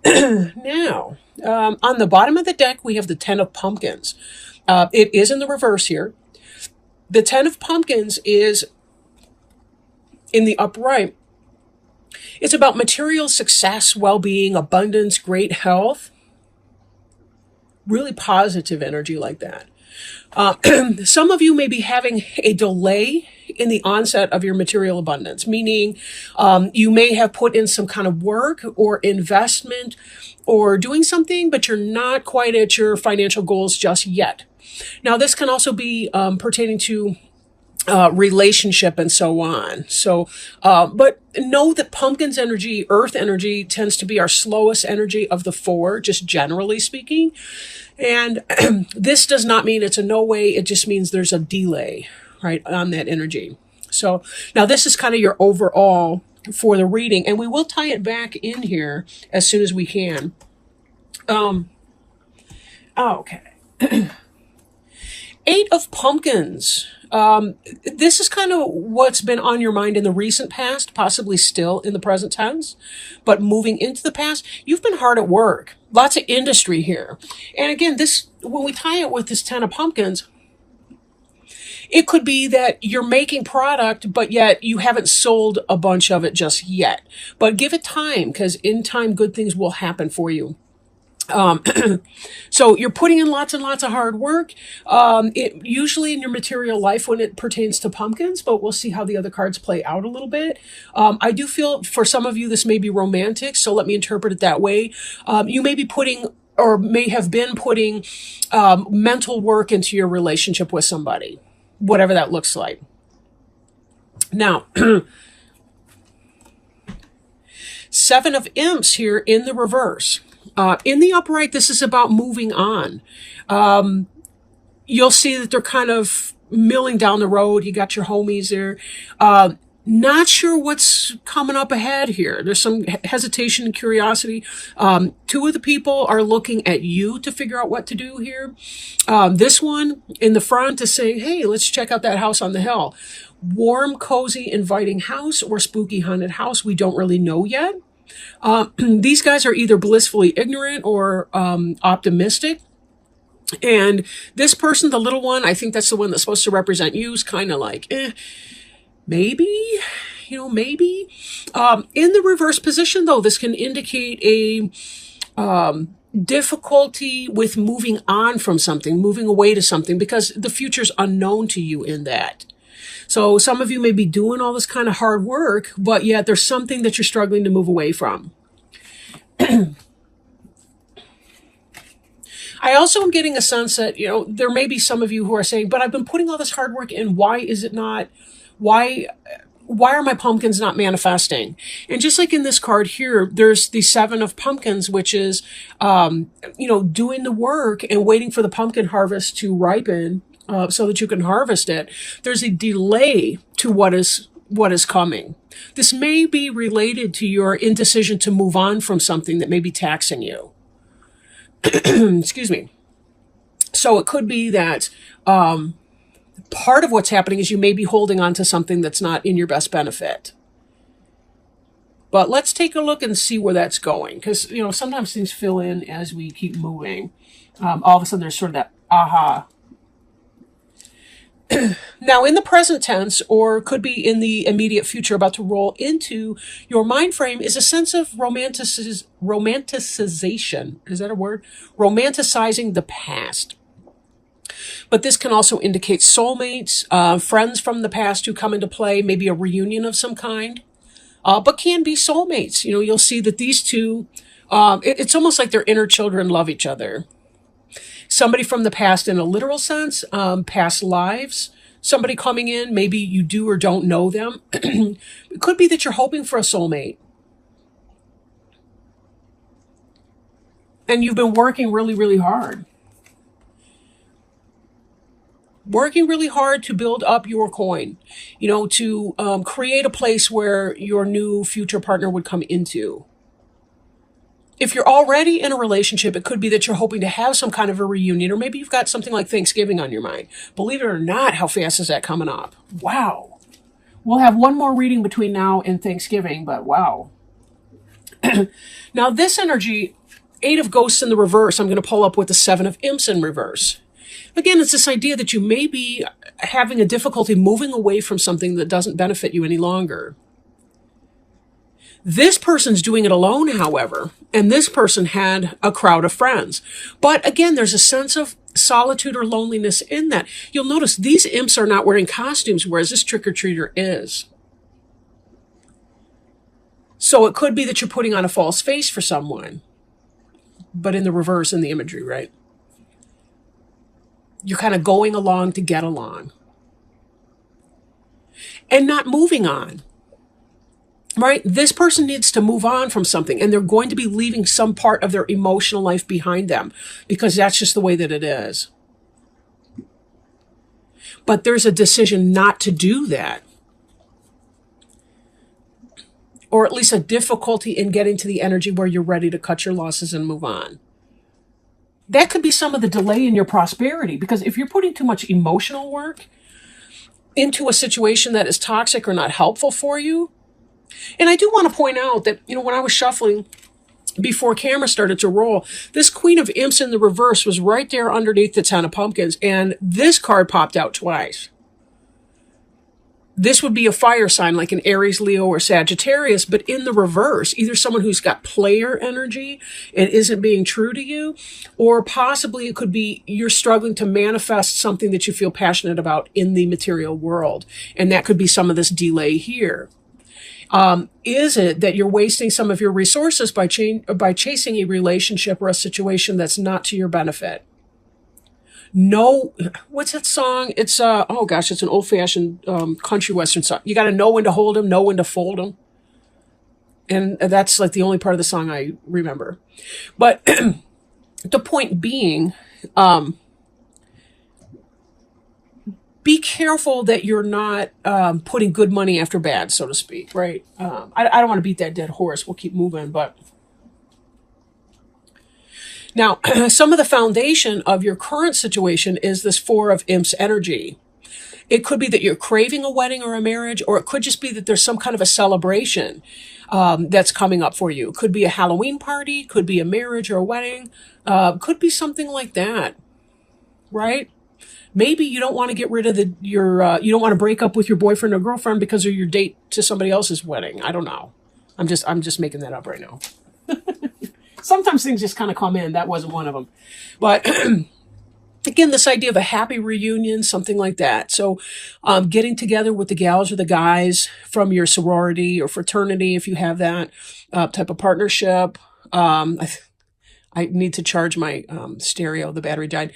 Now, on the bottom of the deck, we have the Ten of Pumpkins. It is in the reverse here. The Ten of Pumpkins is in the upright. It's about material success, well-being, abundance, great health. Really positive energy like that. Some of you may be having a delay in the onset of your material abundance, meaning you may have put in some kind of work or investment or doing something, but you're not quite at your financial goals just yet. Now, this can also be pertaining to relationship and so on. So, but know that pumpkin's energy, earth energy, tends to be our slowest energy of the four, just generally speaking. And this does not mean it's a no way. It just means there's a delay, right, on that energy. So now this is kind of your overall for the reading, and we will tie it back in here as soon as we can. Okay. Eight of Pumpkins. This is kind of what's been on your mind in the recent past, possibly still in the present tense, but moving into the past, you've been hard at work. Lots of industry here. And again, this, when we tie it with this Ten of Pumpkins, it could be that you're making product, but yet you haven't sold a bunch of it just yet. But give it time, because in time, good things will happen for you. So you're putting in lots and lots of hard work, it usually in your material life when it pertains to pumpkins, but we'll see how the other cards play out a little bit. I do feel for some of you, this may be romantic. So let me interpret it that way. You may be putting or may have been putting, mental work into your relationship with somebody, whatever that looks like. Now, Seven of Imps here in the reverse. In the upright, this is about moving on. You'll see that they're kind of milling down the road. You got your homies there. Not sure what's coming up ahead here. There's some hesitation and curiosity. Two of the people are looking at you to figure out what to do here. This one in the front is saying, hey, let's check out that house on the hill. Warm, cozy, inviting house or spooky haunted house. We don't really know yet. These guys are either blissfully ignorant or optimistic. And this person, the little one, I think that's the one that's supposed to represent you, is kind of like, maybe, maybe. In the reverse position, though, this can indicate a difficulty with moving on from something, moving away to something, because the future's unknown to you in that. So some of you may be doing all this kind of hard work, but yet there's something that you're struggling to move away from. I also am getting a sense that, there may be some of you who are saying, but I've been putting all this hard work in. Why is it not? Why are my pumpkins not manifesting? And just like in this card here, there's the Seven of Pumpkins, which is, doing the work and waiting for the pumpkin harvest to ripen. So that you can harvest it. There's a delay to what is coming. This may be related to your indecision to move on from something that may be taxing you. Excuse me. So it could be that part of what's happening is you may be holding on to something that's not in your best benefit. But let's take a look and see where that's going. Because, sometimes things fill in as we keep moving. All of a sudden there's sort of that aha. Now, in the present tense, or could be in the immediate future about to roll into your mind frame, is a sense of romanticization. Is that a word? Romanticizing the past. But this can also indicate soulmates, friends from the past who come into play, maybe a reunion of some kind, but can be soulmates. You'll see that these two, it's almost like their inner children love each other. Somebody from the past in a literal sense, past lives, somebody coming in, maybe you do or don't know them. It could be that you're hoping for a soulmate. And you've been working really, really hard. Working really hard to build up your coin, to create a place where your new future partner would come into. If you're already in a relationship, it could be that you're hoping to have some kind of a reunion, or maybe you've got something like Thanksgiving on your mind. Believe it or not, how fast is that coming up? Wow. We'll have one more reading between now and Thanksgiving, but wow. Now this energy, 8 of Ghosts in the reverse, I'm going to pull up with the 7 of Imps in reverse. Again, it's this idea that you may be having a difficulty moving away from something that doesn't benefit you any longer. This person's doing it alone, however, and this person had a crowd of friends. But again, there's a sense of solitude or loneliness in that. You'll notice these imps are not wearing costumes, whereas this trick-or-treater is. So it could be that you're putting on a false face for someone, but in the reverse in the imagery, right? You're kind of going along to get along and not moving on. Right? This person needs to move on from something, and they're going to be leaving some part of their emotional life behind them because that's just the way that it is. But there's a decision not to do that, or at least a difficulty in getting to the energy where you're ready to cut your losses and move on. That could be some of the delay in your prosperity, because if you're putting too much emotional work into a situation that is toxic or not helpful for you. And I do want to point out that, when I was shuffling before camera started to roll, this Queen of Imps in the reverse was right there underneath the 10 of Pumpkins, and this card popped out twice. This would be a fire sign like an Aries, Leo, or Sagittarius, but in the reverse, either someone who's got player energy and isn't being true to you, or possibly it could be you're struggling to manifest something that you feel passionate about in the material world. And that could be some of this delay here. Is it that you're wasting some of your resources by chasing a relationship or a situation that's not to your benefit? No, what's that song? It's it's an old-fashioned country western song. You got to know when to hold them, know when to fold them, and that's like the only part of the song I remember. But the point being, be careful that you're not putting good money after bad, so to speak, right? I don't want to beat that dead horse. We'll keep moving, but now some of the foundation of your current situation is this 4 of Imps energy. It could be that you're craving a wedding or a marriage, or it could just be that there's some kind of a celebration that's coming up for you. It could be a Halloween party, could be a marriage or a wedding, could be something like that, right? Maybe you don't want to get rid of you don't want to break up with your boyfriend or girlfriend because of your date to somebody else's wedding. I don't know. I'm just making that up right now. Sometimes things just kind of come in. That wasn't one of them. But again, this idea of a happy reunion, something like that. So getting together with the gals or the guys from your sorority or fraternity, if you have that type of partnership. I need to charge my stereo. The battery died.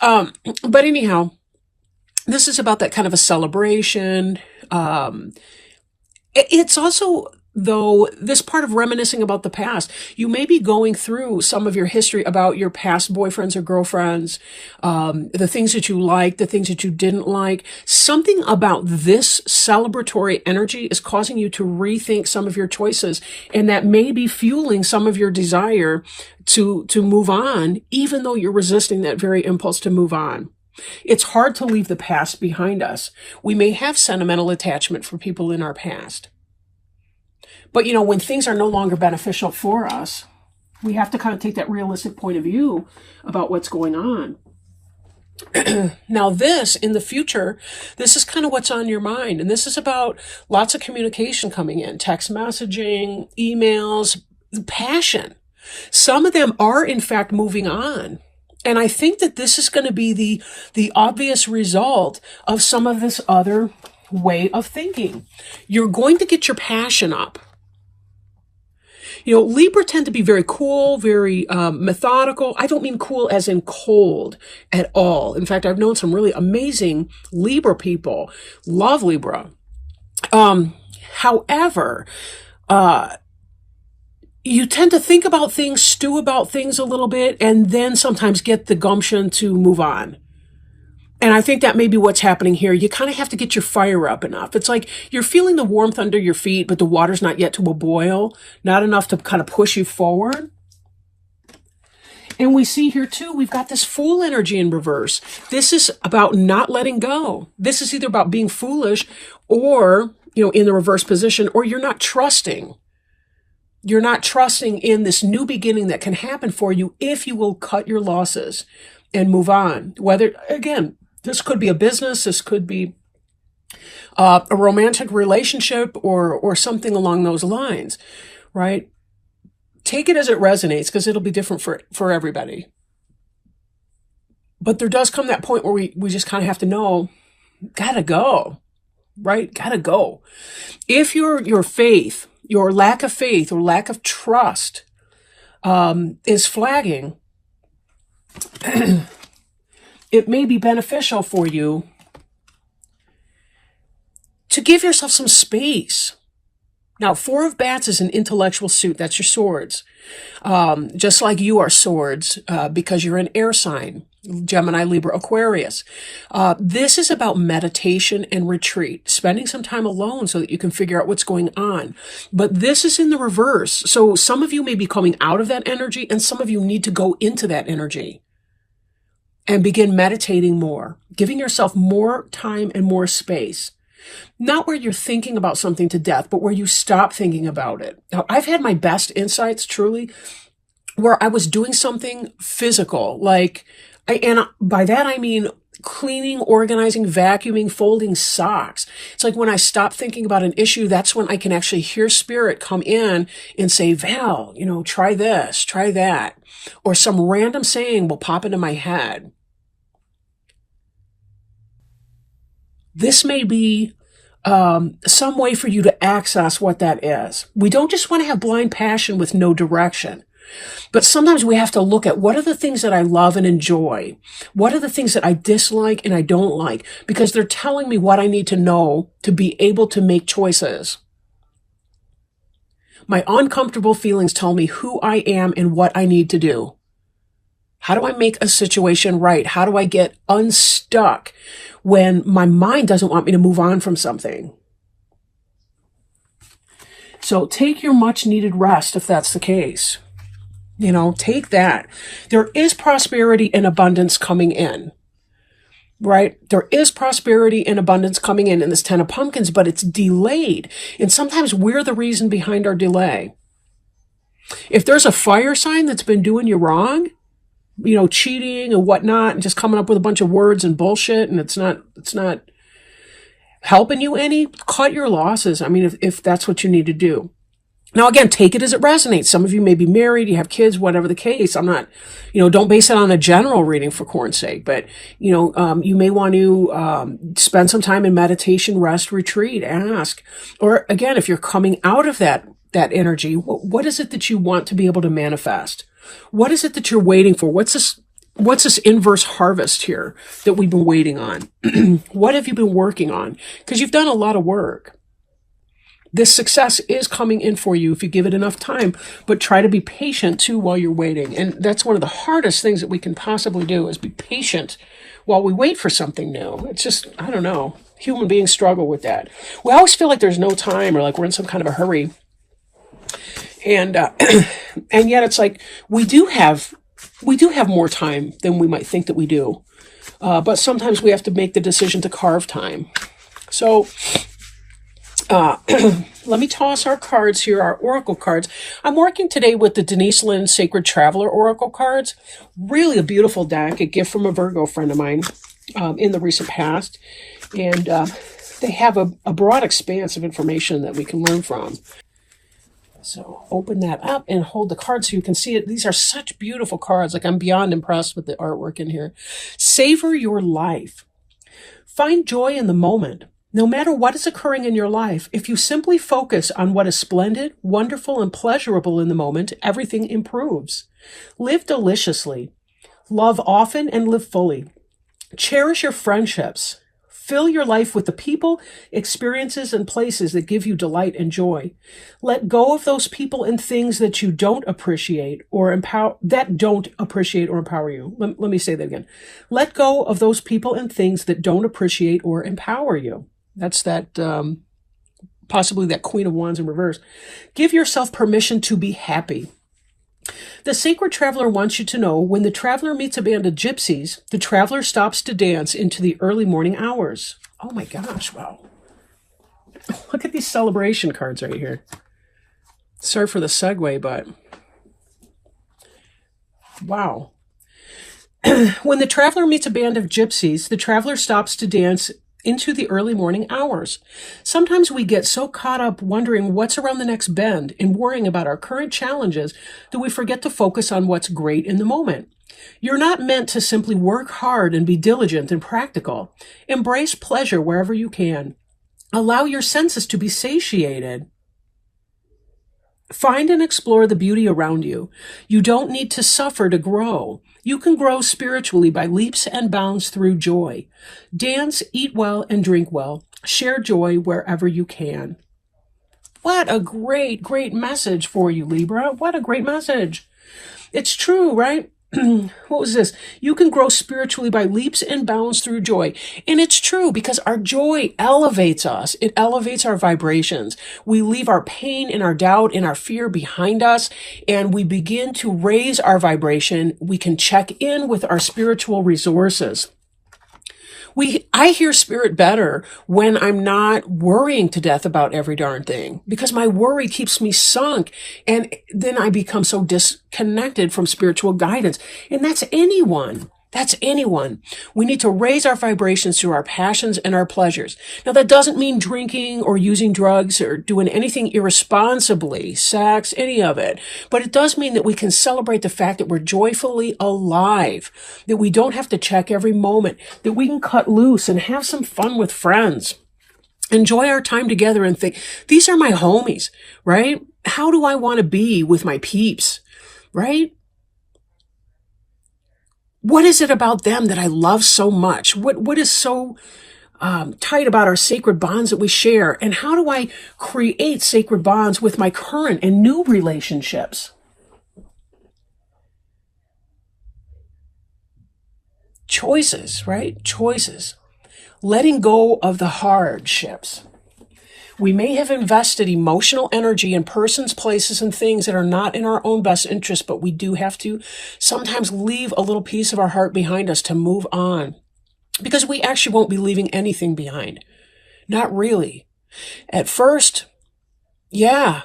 But anyhow, this is about that kind of a celebration. It's also, though, this part of reminiscing about the past. You may be going through some of your history about your past boyfriends or girlfriends, the things that you liked, the things that you didn't like. Something about this celebratory energy is causing you to rethink some of your choices, and that may be fueling some of your desire to move on, even though you're resisting that very impulse to move on. It's hard to leave the past behind us. We may have sentimental attachment for people in our past. But, when things are no longer beneficial for us, we have to kind of take that realistic point of view about what's going on. Now this, in the future, this is kind of what's on your mind. And this is about lots of communication coming in, text messaging, emails, passion. Some of them are, in fact, moving on. And I think that this is going to be the obvious result of some of this other way of thinking. You're going to get your passion up. Libra tend to be very cool, very methodical. I don't mean cool as in cold at all. In fact, I've known some really amazing Libra people. Love Libra. However, you tend to think about things, stew about things a little bit, and then sometimes get the gumption to move on. And I think that may be what's happening here. You kind of have to get your fire up enough. It's like you're feeling the warmth under your feet, but the water's not yet to a boil, not enough to kind of push you forward. And we see here too, we've got this Fool energy in reverse. This is about not letting go. This is either about being foolish or, in the reverse position, or you're not trusting. You're not trusting in this new beginning that can happen for you if you will cut your losses and move on. Whether, again, this could be a business, this could be a romantic relationship or something along those lines, right? Take it as it resonates, because it'll be different for everybody. But there does come that point where we just kind of have to know, gotta go, right? Gotta go. If your faith, your lack of faith or lack of trust is flagging, it may be beneficial for you to give yourself some space. Now, Four of Bats is an intellectual suit. That's your swords. Just like you are swords, because you're an air sign, Gemini, Libra, Aquarius. This is about meditation and retreat, spending some time alone so that you can figure out what's going on. But this is in the reverse. So some of you may be coming out of that energy, and some of you need to go into that energy and begin meditating more, giving yourself more time and more space. Not where you're thinking about something to death, but where you stop thinking about it. Now, I've had my best insights, truly, where I was doing something physical, and by that I mean cleaning, organizing, vacuuming, folding socks. It's like when I stop thinking about an issue, that's when I can actually hear spirit come in and say, Val, try this, try that. Or some random saying will pop into my head. This may be some way for you to access what that is. We don't just want to have blind passion with no direction. But sometimes we have to look at, what are the things that I love and enjoy? What are the things that I dislike and I don't like? Because they're telling me what I need to know to be able to make choices. My uncomfortable feelings tell me who I am and what I need to do. How do I make a situation right? How do I get unstuck when my mind doesn't want me to move on from something? So take your much needed rest if that's the case. Take that. There is prosperity and abundance coming in, right? There is prosperity and abundance coming in this 10 of Pumpkins, but it's delayed. And sometimes we're the reason behind our delay. If there's a fire sign that's been doing you wrong, cheating and whatnot, and just coming up with a bunch of words and bullshit, and it's not helping you any, cut your losses. I mean, if that's what you need to do. Now, again, take it as it resonates. Some of you may be married, you have kids, whatever the case. I'm not, don't base it on a general reading for corn's sake, but, you may want to spend some time in meditation, rest, retreat, ask. Or again, if you're coming out of that energy, what is it that you want to be able to manifest? What is it that you're waiting for? What's this inverse harvest here that we've been waiting on? What have you been working on? Because you've done a lot of work. This success is coming in for you if you give it enough time, but try to be patient too while you're waiting. And that's one of the hardest things that we can possibly do, is be patient while we wait for something new. It's just, I don't know, human beings struggle with that. We always feel like there's no time, or like we're in some kind of a hurry. And yet it's like we do have more time than we might think that we do. But sometimes we have to make the decision to carve time. So let me toss our cards here, our oracle cards. I'm working today with the Denise Lynn Sacred Traveler Oracle cards. Really a beautiful deck, a gift from a Virgo friend of mine in the recent past. And they have a broad expanse of information that we can learn from. So open that up and hold the card so you can see it. These are such beautiful cards. Like, I'm beyond impressed with the artwork in here. Savor your life. Find joy in the moment. No matter what is occurring in your life, if you simply focus on what is splendid, wonderful, and pleasurable in the moment, everything improves. Live deliciously. Love often and live fully. Cherish your friendships. Fill your life with the people, experiences, and places that give you delight and joy. Let go of those people and things that you don't appreciate or empower, you. Let me say that again. Let go of those people and things that don't appreciate or empower you. That's that, possibly that Queen of Wands in reverse. Give yourself permission to be happy. The Sacred Traveler wants you to know, when the traveler meets a band of gypsies, the traveler stops to dance into the early morning hours. Oh my gosh, wow. Look at these celebration cards right here. Sorry for the segue, but wow. When the traveler meets a band of gypsies, the traveler stops to dance into the early morning hours. Sometimes we get so caught up wondering what's around the next bend and worrying about our current challenges that we forget to focus on what's great in the moment. You're not meant to simply work hard and be diligent and practical. Embrace pleasure wherever you can. Allow your senses to be satiated. Find and explore the beauty around you. You don't need to suffer to grow. You can grow spiritually by leaps and bounds through joy. Dance, eat well, and drink well. Share joy wherever you can. What a great, great message for you, Libra. What a great message. It's true, right? What was this? You can grow spiritually by leaps and bounds through joy. And it's true because our joy elevates us. It elevates our vibrations. We leave our pain and our doubt and our fear behind us, and we begin to raise our vibration. We can check in with our spiritual resources. I hear spirit better when I'm not worrying to death about every darn thing, because my worry keeps me sunk, and then I become so disconnected from spiritual guidance. And that's anyone. That's anyone. We need to raise our vibrations through our passions and our pleasures. Now, that doesn't mean drinking or using drugs or doing anything irresponsibly, sex, any of it. But it does mean that we can celebrate the fact that we're joyfully alive, that we don't have to check every moment, that we can cut loose and have some fun with friends. Enjoy our time together and think, these are my homies, right? How do I want to be with my peeps, right? What is it about them that I love so much? What is so tight about our sacred bonds that we share? And how do I create sacred bonds with my current and new relationships? Choices, right? Choices. Letting go of the hardships. We may have invested emotional energy in persons, places, and things that are not in our own best interest, but we do have to sometimes leave a little piece of our heart behind us to move on, because we actually won't be leaving anything behind. Not really. At first, yeah,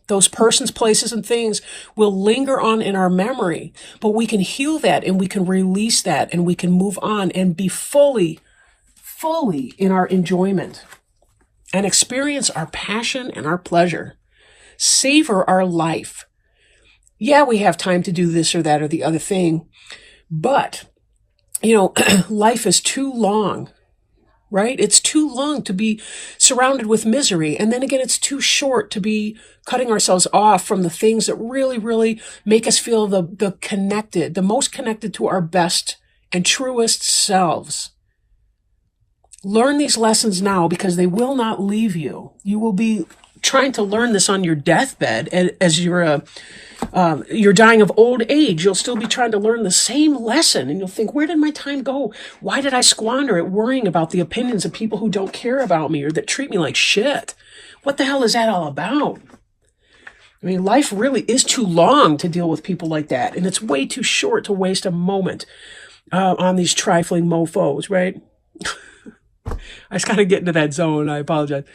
those persons, places, and things will linger on in our memory, but we can heal that and we can release that and we can move on and be fully in our enjoyment. And experience our passion and our pleasure. Savor our life. Yeah, we have time to do this or that or the other thing, but, life is too long, right? It's too long to be surrounded with misery. And then again, it's too short to be cutting ourselves off from the things that really, really make us feel the most connected to our best and truest selves. Learn these lessons now, because they will not leave you. You will be trying to learn this on your deathbed as you're dying of old age. You'll still be trying to learn the same lesson, and you'll think, where did my time go? Why did I squander it worrying about the opinions of people who don't care about me or that treat me like shit? What the hell is that all about? I mean, life really is too long to deal with people like that, and it's way too short to waste a moment on these trifling mofos, right? I just got to get into that zone. I apologize.